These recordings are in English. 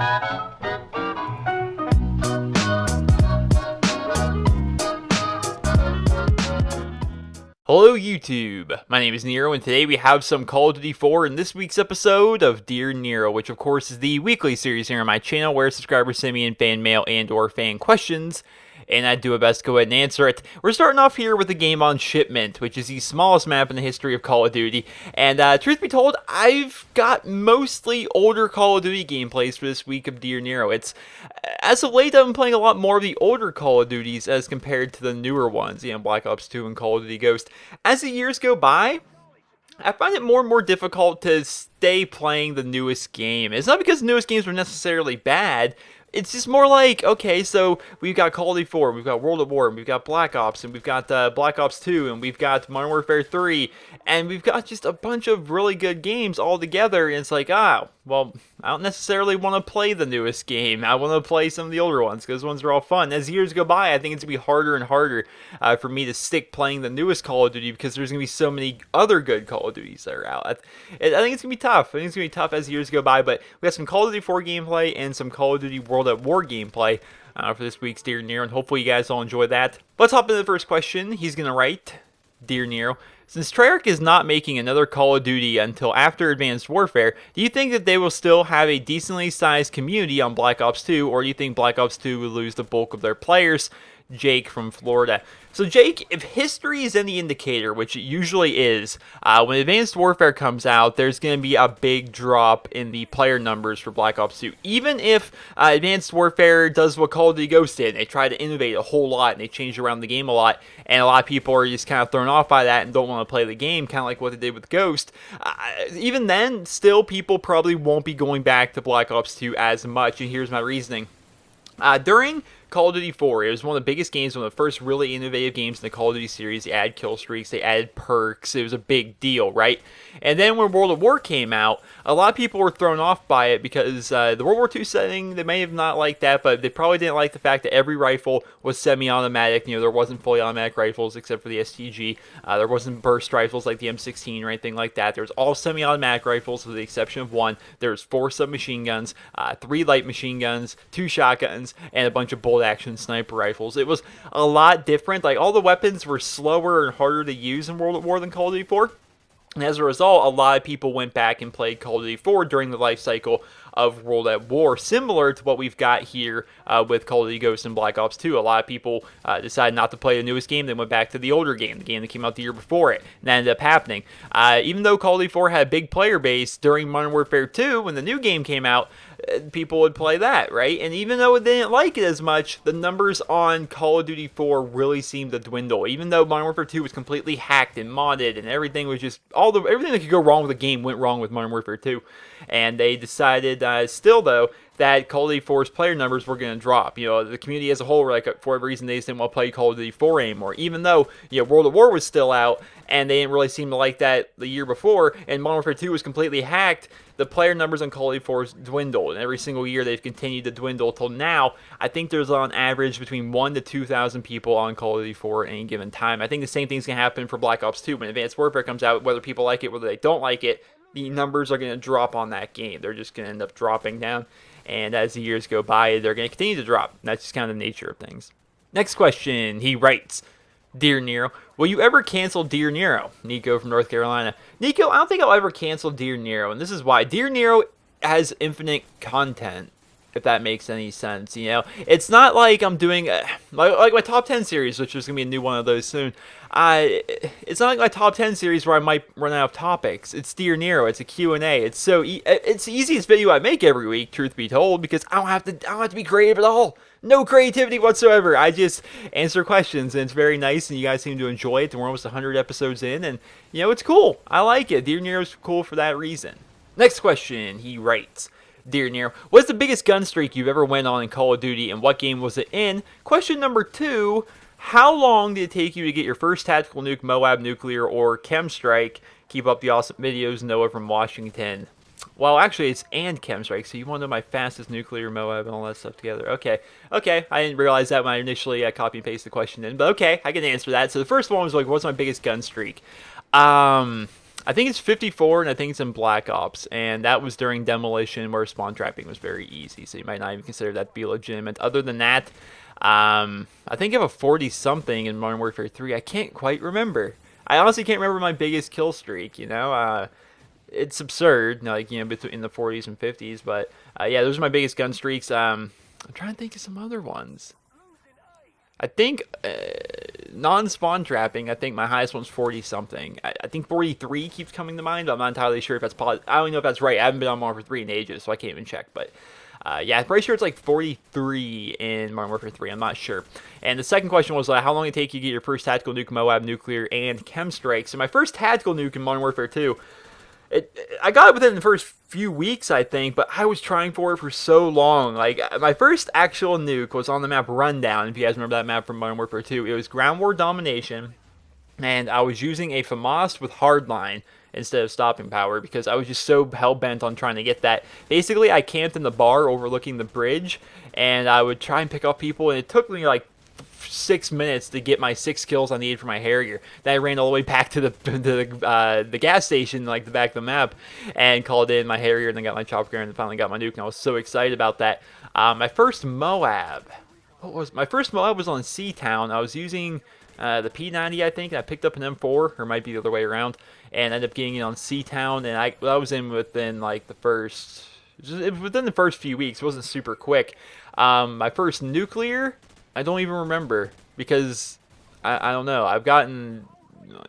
Hello YouTube, my name is Nero, and today we have some Call of Duty 4 in this week's episode of Dear Nero, which of course is the weekly series here on my channel where subscribers send me in fan mail and or fan questions, and I do my best to go ahead and answer it. We're starting off here with a game on Shipment, which is the smallest map in the history of Call of Duty, and truth be told, I've got mostly older Call of Duty gameplays for this week of Dear Nero. As of late, I've been playing a lot more of the older Call of Duties as compared to the newer ones, Black Ops 2 and Call of Duty Ghost. As the years go by, I find it more and more difficult to stay playing the newest game. It's not because the newest games were necessarily bad. It's just more like, okay, so we've got Call of Duty 4, we've got World at War, and we've got Black Ops, and we've got Black Ops 2, and we've got Modern Warfare 3, and we've got just a bunch of really good games all together, and it's like, well, I don't necessarily want to play the newest game. I want to play some of the older ones, because those ones are all fun. As years go by, I think it's going to be harder and harder for me to stick playing the newest Call of Duty, because there's going to be so many other good Call of Duties that are out. I think it's going to be tough. I think it's going to be tough as years go by, but we got some Call of Duty 4 gameplay and some Call of Duty World at War gameplay for this week's Dear Nero, and hopefully you guys all enjoy that. Let's hop into the first question. He's going to write, Dear Nero, since Treyarch is not making another Call of Duty until after Advanced Warfare, do you think that they will still have a decently sized community on Black Ops 2, or do you think Black Ops 2 will lose the bulk of their players? Jake from Florida. So Jake, if history is any indicator, which it usually is, when Advanced Warfare comes out, there's going to be a big drop in the player numbers for Black Ops 2. Even if Advanced Warfare does what Call of Duty Ghost did, they try to innovate a whole lot, and they change around the game a lot, and a lot of people are just kind of thrown off by that and don't want to play the game, kind of like what they did with Ghost. Even then, still people probably won't be going back to Black Ops 2 as much, and here's my reasoning. During Call of Duty 4, it was one of the biggest games, one of the first really innovative games in the Call of Duty series. They added kill streaks, they added perks, it was a big deal, right? And then when World at War came out, a lot of people were thrown off by it because the World War II setting, they may have not liked that, but they probably didn't like the fact that every rifle was semi-automatic. There wasn't fully automatic rifles except for the STG. There wasn't burst rifles like the M16 or anything like that. There was all semi-automatic rifles with the exception of one. There was 4 submachine guns, 3 light machine guns, 2 shotguns, and a bunch of bolt-action sniper rifles. It was a lot different. Like, all the weapons were slower and harder to use in World at War than Call of Duty 4. And as a result, a lot of people went back and played Call of Duty 4 during the life cycle of World at War, similar to what we've got here with Call of Duty Ghost and Black Ops 2. A lot of people decided not to play the newest game. They went back to the older game, the game that came out the year before it. And that ended up happening. Even though Call of Duty 4 had a big player base during Modern Warfare 2, when the new game came out, people would play that, right? And even though they didn't like it as much, the numbers on Call of Duty 4 really seemed to dwindle. Even though Modern Warfare 2 was completely hacked and modded, and everything was just everything that could go wrong with the game went wrong with Modern Warfare 2. And they decided still though that Call of Duty 4's player numbers were going to drop. The community as a whole were like, for whatever reason, they just didn't want to play Call of Duty 4 anymore. Even though, World at War was still out, and they didn't really seem to like that the year before, and Modern Warfare 2 was completely hacked, the player numbers on Call of Duty 4 dwindled, and every single year they've continued to dwindle till now. I think there's on average between 1,000 to 2,000 people on Call of Duty 4 at any given time. I think the same thing's going to happen for Black Ops 2. When Advanced Warfare comes out, whether people like it, whether they don't like it, the numbers are going to drop on that game. They're just going to end up dropping down. And as the years go by, they're going to continue to drop. That's just kind of the nature of things. Next question, he writes, Dear Nero, will you ever cancel Dear Nero? Nico from North Carolina. Nico, I don't think I'll ever cancel Dear Nero, and this is why. Dear Nero has infinite content, if that makes any sense. It's not like I'm doing like my top 10 series, which is going to be a new one of those soon. It's not like my top 10 series where I might run out of topics. It's Dear Nero. It's a Q&A. It's it's the easiest video I make every week, truth be told, because I don't have to be creative at all. No creativity whatsoever. I just answer questions, and it's very nice, and you guys seem to enjoy it. And we're almost 100 episodes in, and it's cool. I like it. Dear Nero's cool for that reason. Next question, he writes, Dear Nero, what's the biggest gun streak you've ever went on in Call of Duty, and what game was it in? Question number 2, how long did it take you to get your first tactical nuke, Moab nuclear, or chem strike? Keep up the awesome videos, Noah from Washington. Well, actually, it's and chem strike, so you want to know my fastest nuclear, Moab, and all that stuff together. Okay, I didn't realize that when I initially copy and pasted the question in, but okay, I can answer that. So the first one was like, what's my biggest gun streak? I think it's 54, and I think it's in Black Ops, and that was during Demolition, where spawn trapping was very easy, so you might not even consider that to be legitimate. Other than that, I think I have a 40-something in Modern Warfare 3. I can't quite remember. I honestly can't remember my biggest kill streak, you know? It's absurd, like, you know, between the 40s and 50s, but yeah, those are my biggest gun streaks. I'm trying to think of some other ones. I think non-spawn trapping, I think my highest one's 40-something. I think 43 keeps coming to mind, but I'm not entirely sure if that's positive. I don't even know if that's right. I haven't been on Modern Warfare 3 in ages, so I can't even check. But yeah, I'm pretty sure it's like 43 in Modern Warfare 3. I'm not sure. And the second question was, how long did it take you to get your first tactical nuke, Moab, nuclear, and chem strike? So my first tactical nuke in Modern Warfare 2, I got it within the first few weeks, I think, but I was trying for it for so long. Like, my first actual nuke was on the map Rundown, if you guys remember that map from Modern Warfare 2. It was Ground War Domination, and I was using a FAMAS with Hardline instead of stopping power because I was just so hell-bent on trying to get that. Basically, I camped in the bar overlooking the bridge, and I would try and pick up people, and it took me, like, 6 minutes to get my 6 kills I needed for my Harrier. Then I ran all the way back to the gas station, like the back of the map, and called in my Harrier, and then got my chopper gun, and finally got my nuke. And I was so excited about that. My first Moab, my first Moab was on Seatown. I was using the P90, I think, and I picked up an M4, or it might be the other way around, and ended up getting it on Seatown. And I was in within like within the first few weeks. It wasn't super quick. My first nuclear, I don't even remember because I don't know. I've gotten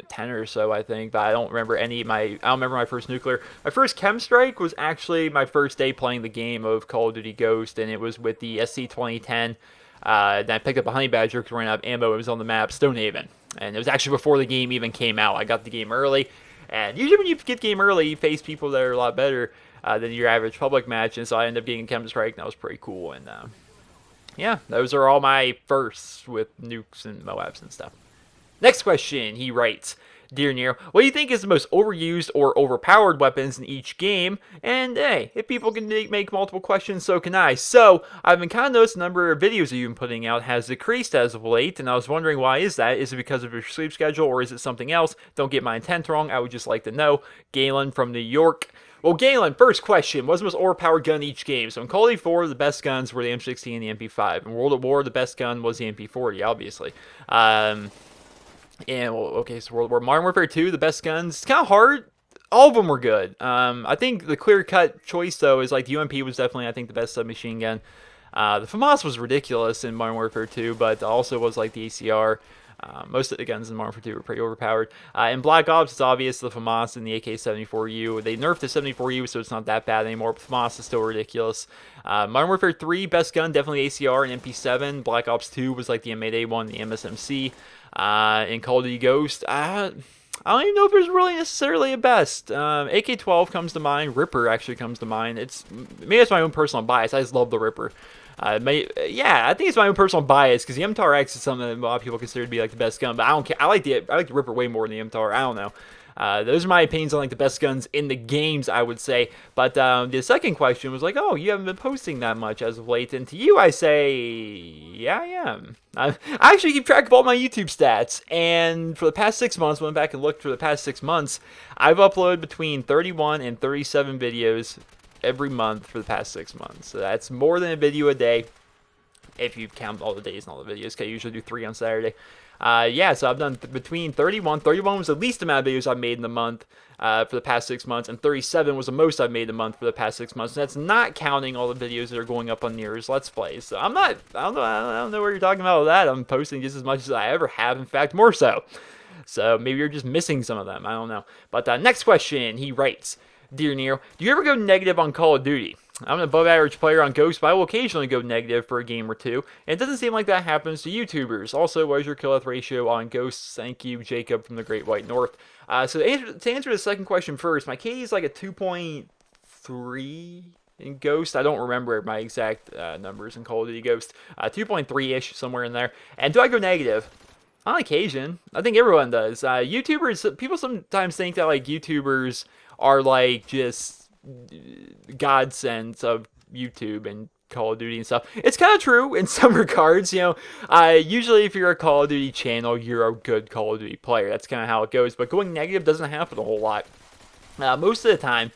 10 or so, I think, but I don't remember I don't remember my first nuclear. My first chem strike was actually my first day playing the game of Call of Duty Ghost, and it was with the SC-2010. Then I picked up a Honey Badger because I ran out of ammo. It was on the map Stonehaven, and it was actually before the game even came out. I got the game early, and usually when you get game early, you face people that are a lot better than your average public match, and so I ended up getting a chem strike, and that was pretty cool. And yeah, those are all my firsts with nukes and Moabs and stuff. Next question, he writes, Dear Nero, what do you think is the most overused or overpowered weapons in each game? And hey, if people can make multiple questions, so can I. So, I've been kind of noticed the number of videos that you've been putting out has decreased as of late, and I was wondering why is that? Is it because of your sleep schedule, or is it something else? Don't get my intent wrong, I would just like to know. Galen from New York. Well, Galen, first question, what's the most overpowered gun in each game? So in Call of Duty 4, the best guns were the M16 and the MP5. In World at War, the best gun was the MP40, obviously. And, well, okay, so World War. Modern Warfare 2, the best guns, it's kind of hard. All of them were good. I think the clear-cut choice, though, is like the UMP was definitely, I think, the best submachine gun. The FAMAS was ridiculous in Modern Warfare 2, but also was like the ACR. Most of the guns in Modern Warfare 2 were pretty overpowered. In Black Ops, it's obvious the FAMAS and the AK-74U. They nerfed the 74U, so it's not that bad anymore, but FAMAS is still ridiculous. Modern Warfare 3, best gun, definitely ACR and MP7. Black Ops 2 was like the M8A1, the MSMC. In Call of Duty Ghost, I don't even know if there's really necessarily a best. AK-12 comes to mind. Ripper actually comes to mind. Maybe it's my own personal bias. I just love the Ripper. Yeah, I think it's my own personal bias because the MTAR-X is something that a lot of people consider to be like the best gun, but I don't care. I like the Ripper way more than the MTAR. I don't know. Those are my opinions on like the best guns in the games, I would say. But the second question was like, oh, you haven't been posting that much as of late. And to you, I say, yeah, I am. I actually keep track of all my YouTube stats. And for the past 6 months, went back and looked for the past 6 months, I've uploaded between 31 and 37 videos every month for the past 6 months. So that's more than a video a day if you count all the days and all the videos, because I usually do 3 on Saturday. Yeah, so I've done between 31 was the least amount of videos I've made in the month for the past 6 months, and 37 was the most I've made a month for the past 6 months. And that's not counting all the videos that are going up on Nero's Let's Plays. So I don't know what you're talking about with that. I'm posting just as much as I ever have, in fact, more so. So maybe you're just missing some of them. I don't know. But next question, he writes, Dear Nero, do you ever go negative on Call of Duty? I'm an above-average player on Ghost, but I will occasionally go negative for a game or two, and it doesn't seem like that happens to YouTubers. Also, what is your kill-death ratio on Ghosts? Thank you, Jacob from the Great White North. So to answer the second question first, my KD is like a 2.3 in Ghost. I don't remember my exact numbers in Call of Duty Ghost. 2.3-ish, somewhere in there. And do I go negative? On occasion. I think everyone does. YouTubers, people sometimes think that like YouTubers are like just godsends of YouTube and Call of Duty and stuff. It's kind of true in some regards, you know. Usually if you're a Call of Duty channel, you're a good Call of Duty player. That's kind of how it goes. But going negative doesn't happen a whole lot. Most of the time,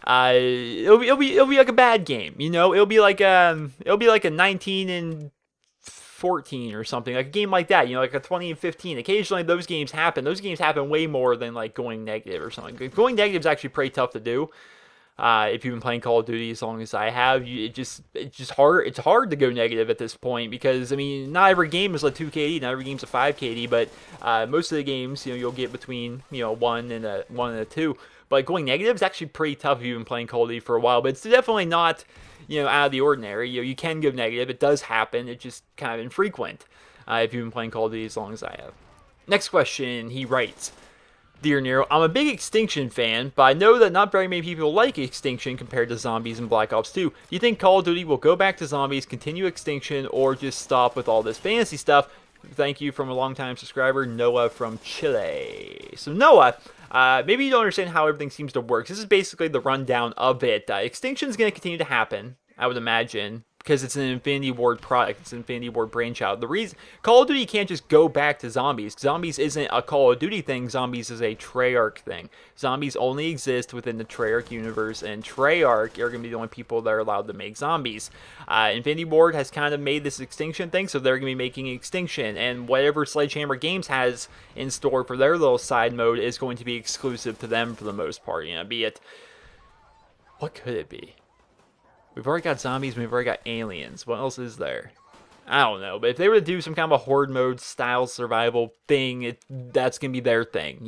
it'll be like a bad game. It'll be like a 19-14 or something, like a game like that. Like a 20-15. Occasionally, those games happen. Those games happen way more than like going negative or something. Going negative is actually pretty tough to do. If you've been playing Call of Duty as long as I have, it's just hard. It's hard to go negative at this point because I mean, not every game is like 2 KD, not every game's a 5 KD, but most of the games, you'll get between 1 and a 2. But going negative is actually pretty tough if you've been playing Call of Duty for a while. But it's definitely not out of the ordinary. You can go negative. It does happen. It's just kind of infrequent if you've been playing Call of Duty as long as I have. Next question, he writes. Dear Nero, I'm a big Extinction fan, but I know that not very many people like Extinction compared to Zombies and Black Ops 2. Do you think Call of Duty will go back to Zombies, continue Extinction, or just stop with all this fantasy stuff? Thank you from a longtime subscriber, Noah from Chile. So Noah, maybe you don't understand how everything seems to work. This is basically the rundown of it. Extinction is going to continue to happen, I would imagine, because it's an Infinity Ward product. It's an Infinity Ward brainchild. The reason Call of Duty can't just go back to Zombies. Zombies isn't a Call of Duty thing. Zombies is a Treyarch thing. Zombies only exist within the Treyarch universe, and Treyarch are going to be the only people that are allowed to make zombies. Infinity Ward has kind of made this Extinction thing, so they're going to be making Extinction, and whatever Sledgehammer Games has in store for their little side mode is going to be exclusive to them for the most part. Be it... What could it be? We've already got zombies, we've already got aliens. What else is there? I don't know, but if they were to do some kind of a horde mode style survival thing, that's going to be their thing.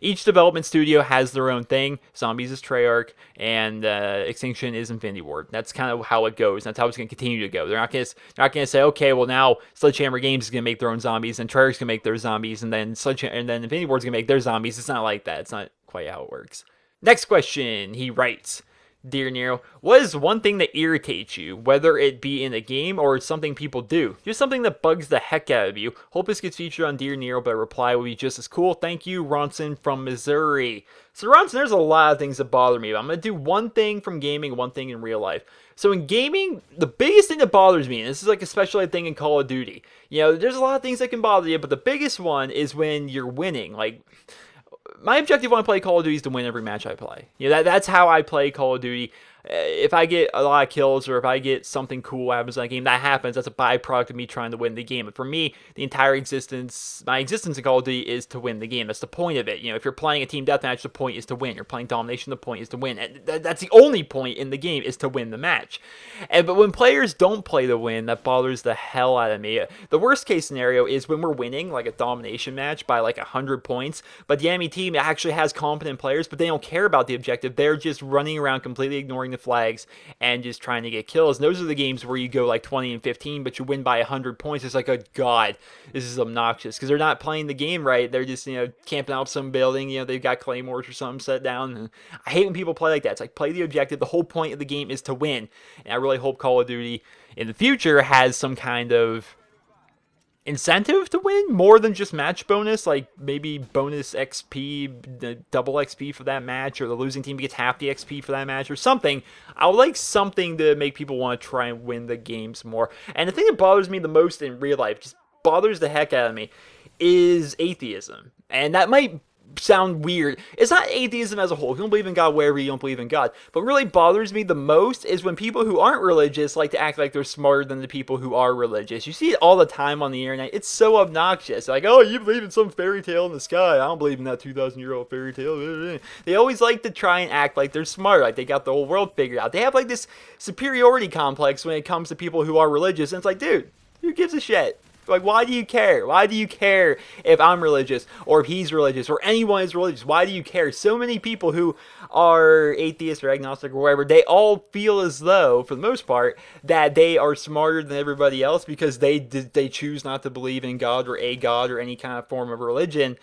Each development studio has their own thing. Zombies is Treyarch, and Extinction is Infinity Ward. That's kind of how it goes. That's how it's going to continue to go. They're not going to say, okay, well now Sledgehammer Games is going to make their own zombies, and Treyarch's going to make their zombies, and then Infinity Ward's going to make their zombies. It's not like that. It's not quite how it works. Next question, he writes. Dear Nero, what is one thing that irritates you, whether it be in a game or it's something people do? Just something that bugs the heck out of you. Hope this gets featured on Dear Nero, but a reply will be just as cool. Thank you, Ronson from Missouri. So Ronson, there's a lot of things that bother me. I'm going to do one thing from gaming, one thing in real life. So in gaming, the biggest thing that bothers me, and this is like especially a thing in Call of Duty, there's a lot of things that can bother you, but the biggest one is when you're winning. Like, my objective when I play Call of Duty is to win every match I play. That's how I play Call of Duty. If I get a lot of kills or if I get something cool happens in that game, that happens. That's a byproduct of me trying to win the game. But for me, my existence in Call of Duty is to win the game. That's the point of it. If you're playing a team deathmatch, the point is to win. You're playing domination, the point is to win. And that's the only point in the game, is to win the match. But when players don't play to win, that bothers the hell out of me. The worst case scenario is when we're winning like a domination match by like 100 points, but the enemy team actually has competent players, but they don't care about the objective. They're just running around completely ignoring the flags and just trying to get kills. And those are the games where you go like 20-15, but you win by 100 points. It's like, oh god, this is obnoxious, because they're not playing the game right. They're just camping out some building. They've got claymores or something set down. And I hate when people play like that. It's like, play the objective. The whole point of the game is to win. And I really hope Call of Duty in the future has some kind of incentive to win, more than just match bonus, like maybe bonus XP, double XP for that match, or the losing team gets half the XP for that match, or something. I would like something to make people want to try and win the games more. And the thing that bothers me the most in real life, just bothers the heck out of me, is atheism. And that might sound weird. It's not atheism as a whole. If you don't believe in God, wherever you don't believe in God. But what really bothers me the most is when people who aren't religious like to act like they're smarter than the people who are religious. You see it all the time on the internet. It's so obnoxious. Like, oh, you believe in some fairy tale in the sky. I don't believe in that 2,000-year-old fairy tale. They always like to try and act like they're smart, like they got the whole world figured out. They have like this superiority complex when it comes to people who are religious. And it's like, dude, who gives a shit? Like, why do you care? Why do you care if I'm religious, or if he's religious, or anyone is religious? Why do you care? So many people who are atheist or agnostic or whatever, they all feel as though, for the most part, that they are smarter than everybody else because they choose not to believe in God or a God or any kind of form of religion.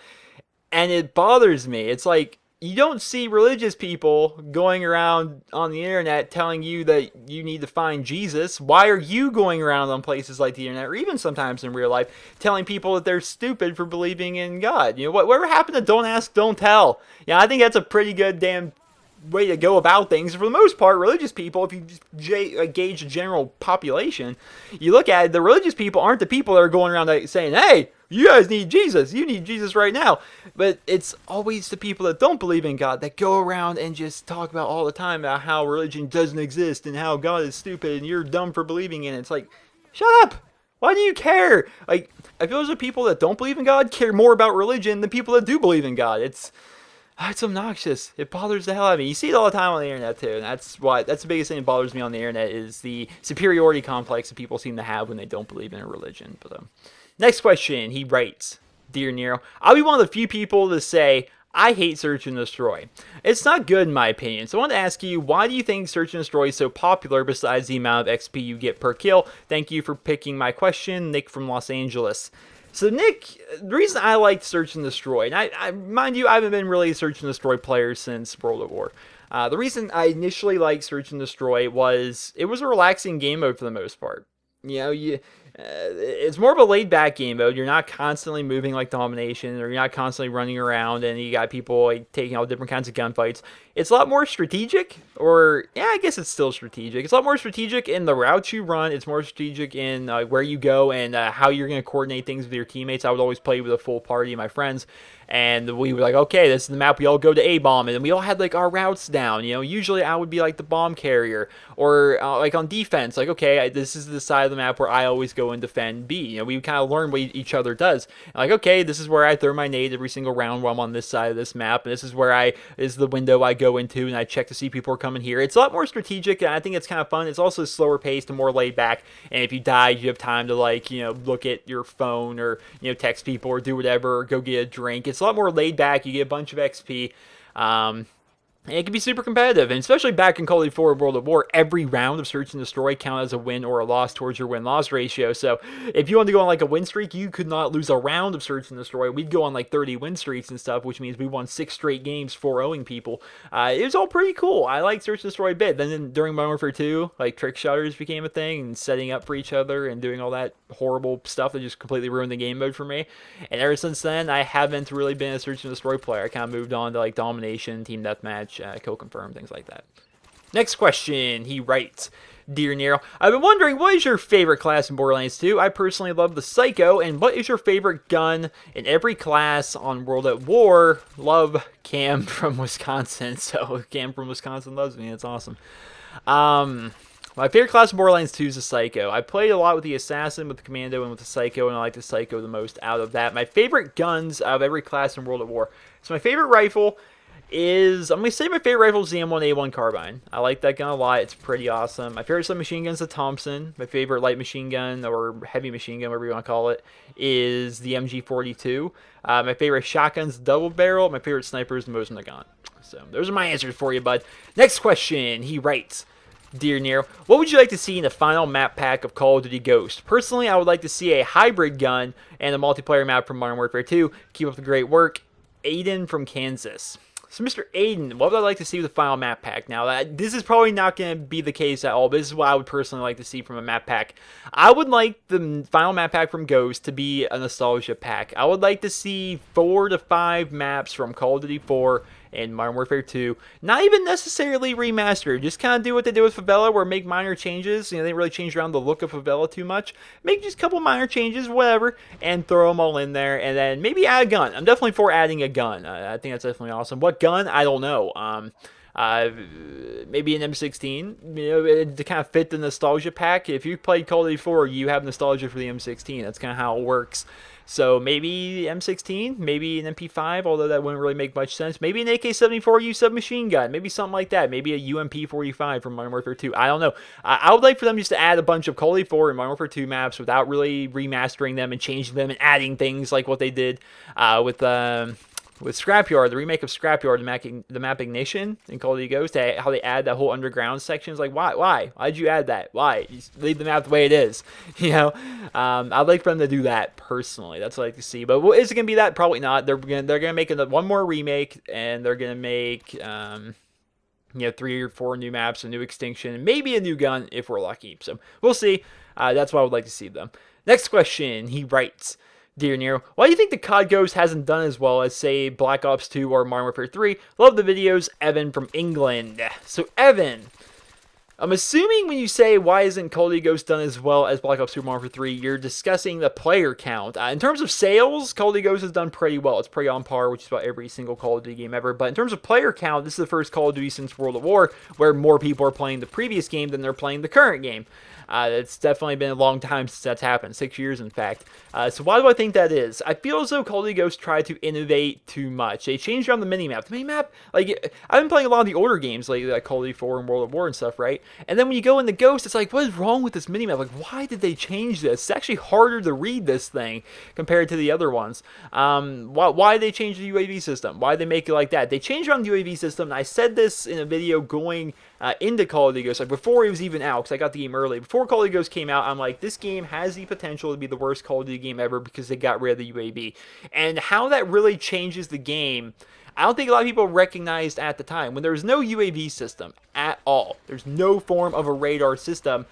And it bothers me. It's like, you don't see religious people going around on the internet telling you that you need to find Jesus. Why are you going around on places like the internet, or even sometimes in real life, telling people that they're stupid for believing in God? Whatever happened to don't ask, don't tell? I think that's a pretty good damn way to go about things. For the most part, religious people, if you just gauge the general population, you look at it, the religious people aren't the people that are going around saying, hey, you guys need Jesus. You need Jesus right now. But it's always the people that don't believe in God that go around and just talk about all the time about how religion doesn't exist and how God is stupid and you're dumb for believing in it. It's like, shut up. Why do you care? Like, I feel as though people that don't believe in God care more about religion than people that do believe in God. It's obnoxious. It bothers the hell out of me. You see it all the time on the internet too, and that's the biggest thing that bothers me on the internet is the superiority complex that people seem to have when they don't believe in a religion. But next question, he writes, Dear Nero, I'll be one of the few people to say I hate Search and Destroy. It's not good in my opinion, so I want to ask you, why do you think Search and Destroy is so popular besides the amount of XP you get per kill? Thank you for picking my question, Nick from Los Angeles. So Nick, the reason I like Search and Destroy, and I mind you, I haven't been really a Search and Destroy player since World at War. The reason I initially liked Search and Destroy was it was a relaxing game mode for the most part. It's more of a laid-back game mode. You're not constantly moving like Domination, or you're not constantly running around, and you got people like taking all different kinds of gunfights. It's a lot more strategic, I guess it's still strategic. It's a lot more strategic in the routes you run. It's more strategic in where you go and how you're going to coordinate things with your teammates. I would always play with a full party of my friends, and we were like, okay, this is the map. We all go to A-bomb, and we all had like our routes down. Usually I would be like the bomb carrier, or like on defense, like, okay, this is the side of the map where I always go and defend B. We kind of learn what each other does. Like, okay, this is where I throw my nade every single round while I'm on this side of this map, and this is where is the window I go into, and I check to see people are coming here. It's a lot more strategic, and I think it's kind of fun. It's also slower paced and more laid back, and if you die, you have time to look at your phone, or text people, or do whatever, or go get a drink. It's a lot more laid back. You get a bunch of XP. And it can be super competitive, and especially back in Call of Duty 4 World at War, every round of Search and Destroy counted as a win or a loss towards your win-loss ratio. So if you wanted to go on like a win streak, you could not lose a round of Search and Destroy. We'd go on like 30 win streaks and stuff, which means we won 6 straight games 4-0ing people. It was all pretty cool. I liked Search and Destroy a bit. Then during Modern Warfare 2, like trick shotters became a thing, and setting up for each other and doing all that horrible stuff that just completely ruined the game mode for me. And ever since then, I haven't really been a Search and Destroy player. I kind of moved on to like Domination, Team Deathmatch, Kill Confirm, things like that. Next question, he writes, Dear Nero, I've been wondering, what is your favorite class in Borderlands 2? I personally love the Psycho, and what is your favorite gun in every class on World at War? Love, Cam from Wisconsin. So Cam from Wisconsin loves me. It's awesome. My favorite class in Borderlands 2 is the Psycho. I played a lot with the Assassin, with the Commando, and with the Psycho, and I like the Psycho the most out of that. My favorite guns out of every class in World at War. So my favorite rifle is, I'm going to say my favorite rifle is the M1A1 carbine. I like that gun a lot. It's pretty awesome. My favorite submachine gun is the Thompson. My favorite light machine gun, or heavy machine gun, whatever you want to call it, is the MG42. My favorite shotgun is the double barrel. My favorite sniper is the Mosin Nagant. So those are my answers for you, bud. Next question, he writes, Dear Nero, what would you like to see in the final map pack of Call of Duty Ghost? Personally, I would like to see a hybrid gun and a multiplayer map from Modern Warfare 2. Keep up the great work. Aiden from Kansas. So, Mr. Aiden, what would I like to see with the final map pack? Now, this is probably not going to be the case at all, but this is what I would personally like to see from a map pack. I would like the final map pack from Ghost to be a nostalgia pack. I would like to see 4 to 5 maps from Call of Duty 4 and Modern Warfare 2. Not even necessarily remastered. Just kind of do what they did with Favela, where make minor changes. They didn't really change around the look of Favela too much. Make just a couple minor changes, whatever, and throw them all in there. And then maybe add a gun. I'm definitely for adding a gun. I think that's definitely awesome. What gun? I don't know. Maybe an M16, to kind of fit the nostalgia pack. If you played Call of Duty 4, you have nostalgia for the M16. That's kind of how it works. So maybe M16, maybe an MP5, although that wouldn't really make much sense. Maybe an AK-74U submachine gun, maybe something like that. Maybe a UMP-45 from Modern Warfare 2. I don't know. I would like for them just to add a bunch of Call of Duty 4 and Modern Warfare 2 maps without really remastering them and changing them and adding things like what they did with Scrapyard, the remake of Scrapyard, the map Ignition in Call of Duty Ghost, how they add that whole underground section. It's like, why? Why'd you add that? Why? Just leave the map the way it is. I'd like for them to do that personally. That's what I like to see. But is it gonna be that? Probably not. They're gonna make one more remake, and they're gonna make 3 or 4 new maps, a new Extinction, and maybe a new gun if we're lucky. So we'll see. That's what I would like to see them. Next question, he writes, Dear Nero, why do you think the COD Ghost hasn't done as well as, say, Black Ops 2 or Modern Warfare 3? Love the videos, Evan from England. So, Evan, I'm assuming when you say why isn't Call of Duty Ghost done as well as Black Ops 2 or Modern Warfare 3, you're discussing the player count. In terms of sales, Call of Duty Ghost has done pretty well. It's pretty on par, which is about every single Call of Duty game ever. But in terms of player count, this is the first Call of Duty since World at War where more people are playing the previous game than they're playing the current game. It's definitely been a long time since that's happened, 6 years in fact. So why do I think that is? I feel as though Call of Duty Ghost tried to innovate too much. They changed around the minimap. The minimap, like, I've been playing a lot of the older games, like Call of Duty 4 and World at War and stuff, right? And then when you go into Ghost, it's like, what is wrong with this minimap? Like, why did they change this? It's actually harder to read this thing compared to the other ones. Why did they change the UAV system? Why did they make it like that? They changed around the UAV system, and I said this in a video going into Call of Duty Ghost, like before it was even out, because I got the game early. Before Call of Duty Ghost came out, I'm like, this game has the potential to be the worst Call of Duty game ever because they got rid of the UAV. And how that really changes the game, I don't think a lot of people recognized at the time. When there's no UAV system at all, there's no form of a radar system,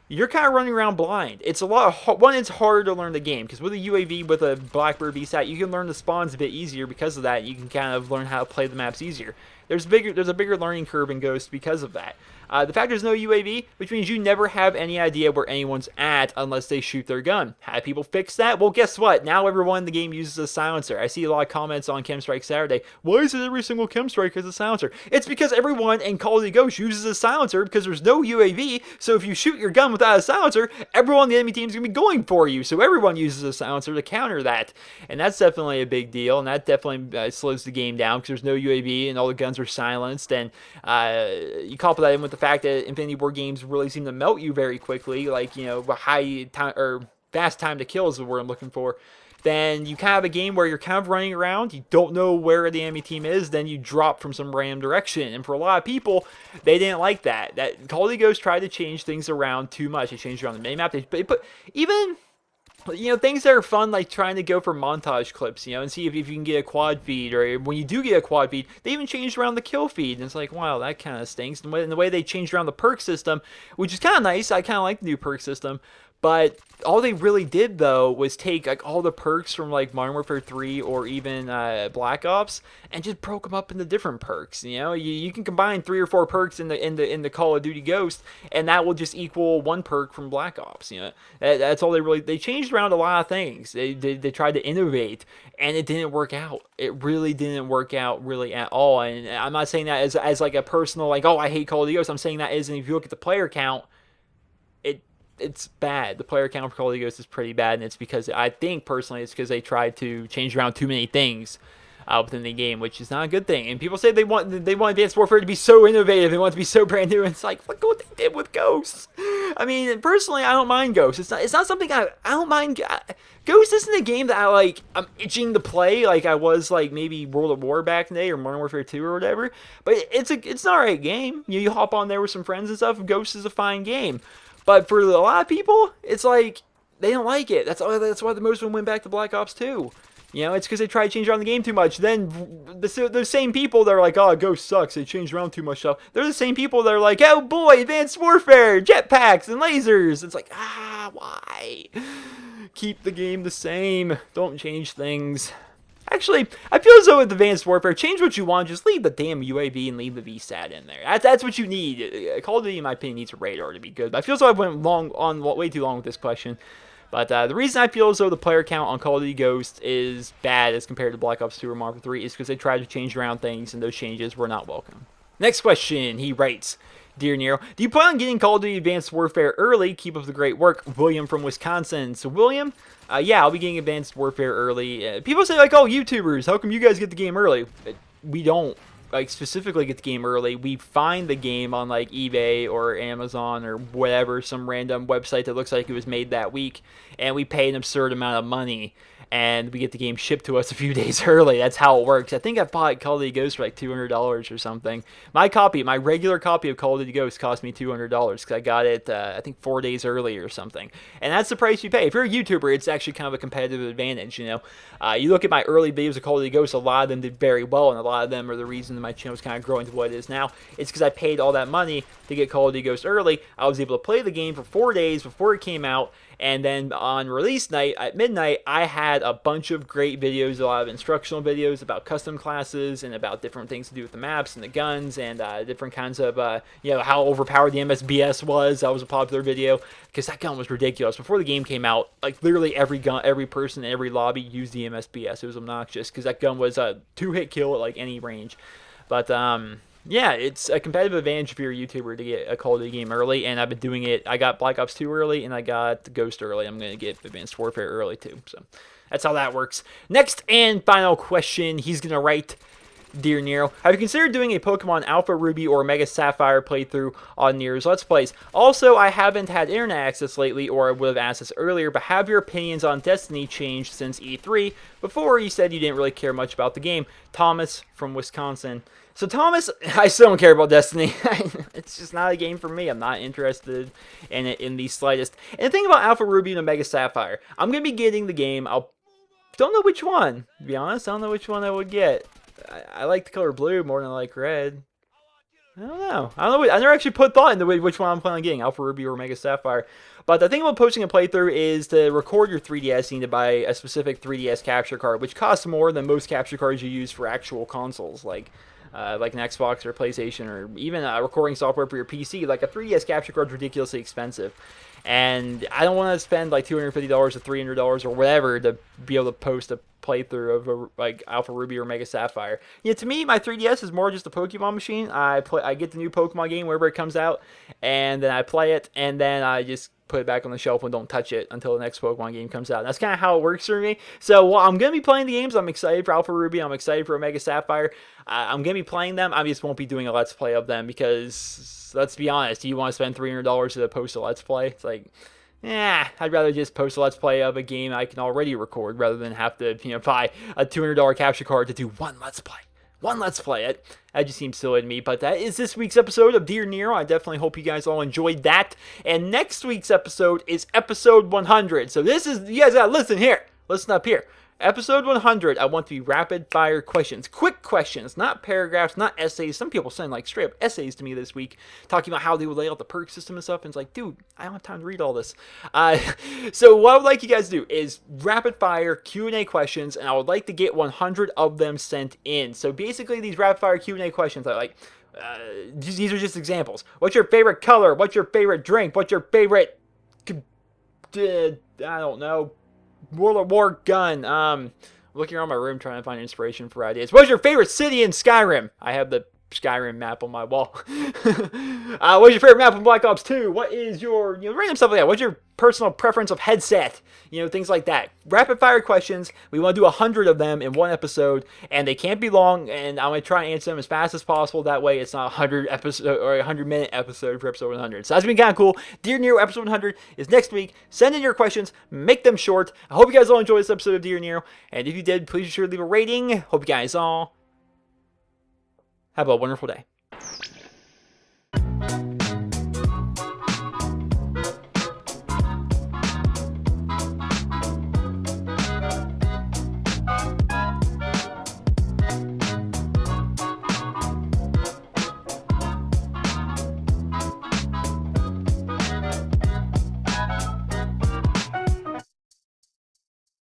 you're kind of running around blind. It's a lot of, one, it's harder to learn the game, because with a UAV, with a Blackbird VSAT, you can learn the spawns a bit easier because of that. You can kind of learn how to play the maps easier. There's a bigger learning curve in Ghost because of that. The fact there's no UAV, which means you never have any idea where anyone's at unless they shoot their gun. How do people fix that? Well, guess what? Now everyone in the game uses a silencer. I see a lot of comments on Chemstrike Saturday. Why is it every single Chemstrike has a silencer? It's because everyone in Call of Duty Ghost uses a silencer because there's no UAV. So if you shoot your gun without a silencer, everyone in the enemy team is going to be going for you. So everyone uses a silencer to counter that. And that's definitely a big deal. And that definitely slows the game down because there's no UAV and all the guns are silenced. And you couple that in with the fact that Infinity War games really seem to melt you very quickly, like, you know, high time or fast time to kill is the word I'm looking for. Then you kind of have a game where you're kind of running around, you don't know where the enemy team is, then you drop from some random direction. And for a lot of people, they didn't like that. That Call of Duty Ghost tried to change things around too much. They changed around the minimap. They put even, you know, things that are fun, like trying to go for montage clips, you know, and see if you can get a quad feed, or when you do get a quad feed, they even changed around the kill feed, and it's like, wow, that kind of stinks. And the way they changed around the perk system, which is kind of nice, I kind of like the new perk system, but all they really did, though, was take like all the perks from like Modern Warfare 3 or even Black Ops and just broke them up into different perks. You know, you can combine 3 or 4 perks in the Call of Duty Ghost, and that will just equal 1 perk from Black Ops. You know, that's all they changed around a lot of things. They tried to innovate, and it didn't work out. It really didn't work out really at all. And I'm not saying that as like a personal, like, oh, I hate Call of Duty Ghost. I'm saying that as, and if you look at the player count, it's bad. The player count for Call of Duty Ghost is pretty bad, and it's because, I think personally, it's because they tried to change around too many things within the game, which is not a good thing. And people say they want Advanced Warfare to be so innovative, they want it to be so brand new, and it's like, look what they did with Ghosts. I mean, personally, I don't mind Ghosts. It's not something I don't mind. Ghost isn't a game that I'm itching to play like I was like maybe World of War back in the day or Modern Warfare 2 or whatever. But it's an alright game. You hop on there with some friends and stuff. Ghost is a fine game. But for a lot of people, it's like, they don't like it. That's why most of them went back to Black Ops 2. You know, it's because they tried to change around the game too much. Then the same people that are like, oh, Ghost sucks, they changed around too much stuff. They're the same people that are like, oh boy, Advanced Warfare, jetpacks and lasers. It's like, why? Keep the game the same. Don't change things. Actually, I feel as though with Advanced Warfare, change what you want, just leave the damn UAV and leave the VSAT in there. That's what you need. Call of Duty, in my opinion, needs a radar to be good. But I feel as though I went way too long with this question. But the reason I feel as though the player count on Call of Duty Ghost is bad as compared to Black Ops 2 or Modern Warfare 3 is because they tried to change around things, and those changes were not welcome. Next question, he writes, Dear Nero, do you plan on getting Call of Duty Advanced Warfare early? Keep up the great work. William from Wisconsin. So, William, yeah, I'll be getting Advanced Warfare early. People say, like, oh, YouTubers, how come you guys get the game early? We don't, like, specifically get the game early. We find the game on, like, eBay or Amazon or whatever, some random website that looks like it was made that week, and we pay an absurd amount of money, and we get the game shipped to us a few days early. That's how it works. I think I bought Call of Duty Ghost for like $200 or something. My regular copy of Call of Duty Ghost cost me $200 because I got it, I think 4 days early or something. And that's the price you pay. If you're a YouTuber, it's actually kind of a competitive advantage, you know. You look at my early videos of Call of Duty Ghost, a lot of them did very well, and a lot of them are the reason that my channel is kind of growing to what it is now. It's because I paid all that money to get Call of Duty Ghost early. I was able to play the game for 4 days before it came out, And then on release night at midnight, I had a bunch of great videos, a lot of instructional videos about custom classes and about different things to do with the maps and the guns and different kinds of, how overpowered the MSBS was. That was a popular video because that gun was ridiculous. Before the game came out, like literally every person in every lobby used the MSBS. It was obnoxious because that gun was a 2-hit kill at like any range. But yeah, it's a competitive advantage if you're a YouTuber to get a Call of Duty game early, and I've been doing it. I got Black Ops 2 early, and I got Ghost early. I'm going to get Advanced Warfare early, too. So that's how that works. Next and final question, he's going to write, Dear Nero, have you considered doing a Pokemon Alpha Ruby or Mega Sapphire playthrough on Nero's Let's Plays? Also, I haven't had internet access lately, or I would have asked this earlier, but have your opinions on Destiny changed since E3? Before, you said you didn't really care much about the game. Thomas from Wisconsin. So Thomas, I still don't care about Destiny. It's just not a game for me. I'm not interested in it in the slightest. And the thing about Alpha Ruby and Omega Sapphire, I'm going to be getting the game. Don't know which one, to be honest. I don't know which one I would get. I like the color blue more than I like red. I don't know. I never actually put thought into which one I'm planning on getting, Alpha Ruby or Omega Sapphire. But the thing about posting a playthrough is to record your 3DS, you need to buy a specific 3DS capture card, which costs more than most capture cards you use for actual consoles, like an Xbox or PlayStation, or even recording software for your PC. Like a 3DS capture card is ridiculously expensive. And I don't want to spend like $250 or $300 or whatever to be able to post a playthrough of like Alpha Ruby or Mega Sapphire. To me, my 3DS is more just a Pokemon machine. I get the new Pokemon game wherever it comes out, and then I play it, and then I just put it back on the shelf and don't touch it until the next Pokemon game comes out. And that's kind of how it works for me. So while I'm going to be playing the games, I'm excited for Alpha Ruby, I'm excited for Omega Sapphire. I'm going to be playing them. I just won't be doing a Let's Play of them because, let's be honest, do you want to spend $300 to post a Let's Play? It's like, I'd rather just post a Let's Play of a game I can already record rather than have to, buy a $200 capture card to do one Let's Play. One Let's Play. That just seems silly to me. But that is this week's episode of Dear Nero. I definitely hope you guys all enjoyed that. And next week's episode is episode 100. So this is, you guys gotta listen here. Listen up here. Episode 100, I want to be rapid fire questions. Quick questions, not paragraphs, not essays. Some people send like straight up essays to me this week talking about how they would lay out the perk system and stuff. And it's like, dude, I don't have time to read all this. So what I would like you guys to do is rapid fire Q&A questions, and I would like to get 100 of them sent in. So basically these rapid fire Q&A questions are like, these are just examples. What's your favorite color? What's your favorite drink? What's your favorite, I don't know, World of War gun. Looking around my room trying to find inspiration for ideas. What's your favorite city in Skyrim? I have the Skyrim map on my wall. What's your favorite map in Black Ops 2? What is your, random stuff like that. What's your personal preference of headset? Things like that. Rapid fire questions. We want to do 100 of them in one episode, and they can't be long, and I'm going to try and answer them as fast as possible. That way it's not a 100-minute episode for episode 100. So that's been kind of cool. Dear Nero episode 100 is next week. Send in your questions. Make them short. I hope you guys all enjoyed this episode of Dear Nero, and if you did, please be sure to leave a rating. Hope you guys all have a wonderful day.